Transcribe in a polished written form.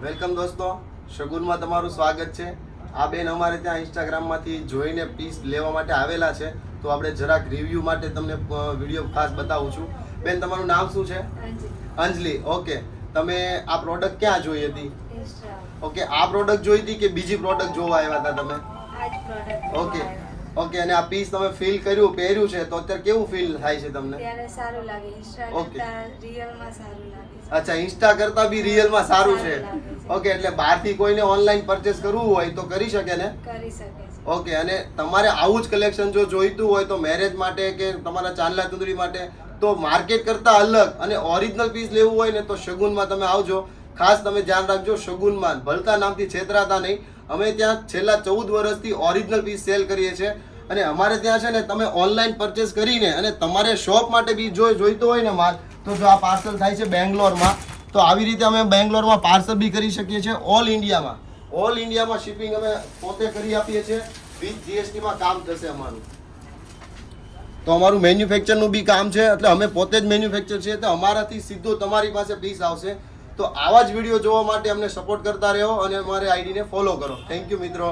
Welcome દોસ્તો, શગુનમાં તમારું સ્વાગત છે. આ બેન અમારે ત્યાં ઇન્સ્ટાગ્રામમાંથી જોઈને પીસ લેવા માટે આવેલા છે, તો આપણે જરાક રિવ્યૂ માટે તમને વિડીયો ખાસ બતાવું છું. બેન, તમારું નામ શું છે? અંજલિ. ઓકે, તમે આ પ્રોડક્ટ ક્યાં જોઈ હતી? ઓકે, આ પ્રોડક્ટ જોઈ હતી કે બીજી પ્રોડક્ટ જોવા આવ્યા હતા તમે? ઓકે ઓકે, અને આ પીસ તમે ફીલ કર્યું, પહેર્યું છે, તો અત્યારે કેવું ફીલ થાય છે તમને? ત્યારે સારું લાગે. ઇન્સ્ટા કરતા રિયલમાં સારું લાગે. અચ્છા, ઇન્સ્ટા કરતા બી રિયલમાં સારું છે. ઓકે, એટલે બહારથી કોઈને ઓનલાઈન પરચેસ કરવું હોય તો કરી શકે ને? કરી શકે છે. ઓકે, અને તમારે આવું જ કલેક્શન જો જોઈતું હોય તો મેરેજ માટે કે તમારા ચાંદલા ચુંદડી માટે, તો માર્કેટ કરતા અલગ અને ઓરિજિનલ પીસ લેવું હોય ને તો શગુનમાં તમે આવજો. ખાસ તમે ધ્યાન રાખજો, શગુનમાં ભલતા નામથી છેતરાતા નહીં. અમે ત્યાં છેલ્લા 14 વર્ષથી ઓરિજિનલ પીસ સેલ કરીએ છીએ, અને અમારે ત્યાં છે ને તમે ઓનલાઈન પરચેસ કરીને અને તમારે શોપ માટે બી જો જોઈતો હોય ને માલ, તો જો આ પાર્સલ થાય છે બેંગ્લોરમાં, તો આવી રીતે અમે બેંગ્લોરમાં પાર્સલ બી કરી શકીએ છીએ. ઓલ ઇન્ડિયામાં શિપિંગ અમે પોતે કરી આપીએ છીએ. વિથ જીએસટીમાં કામ થશે અમારું. તો અમારું મેન્યુફેક્ચરનું બી કામ છે, એટલે અમે પોતે જ મેન્યુફેક્ચર છીએ, તો અમારાથી સીધું તમારી પાસે પીસ આવશે. તો આવા જ વિડીયો જોવા માટે અમને સપોર્ટ કરતા રહો અને અમારી આઈડીને ફોલો કરો. થેન્ક યુ મિત્રો.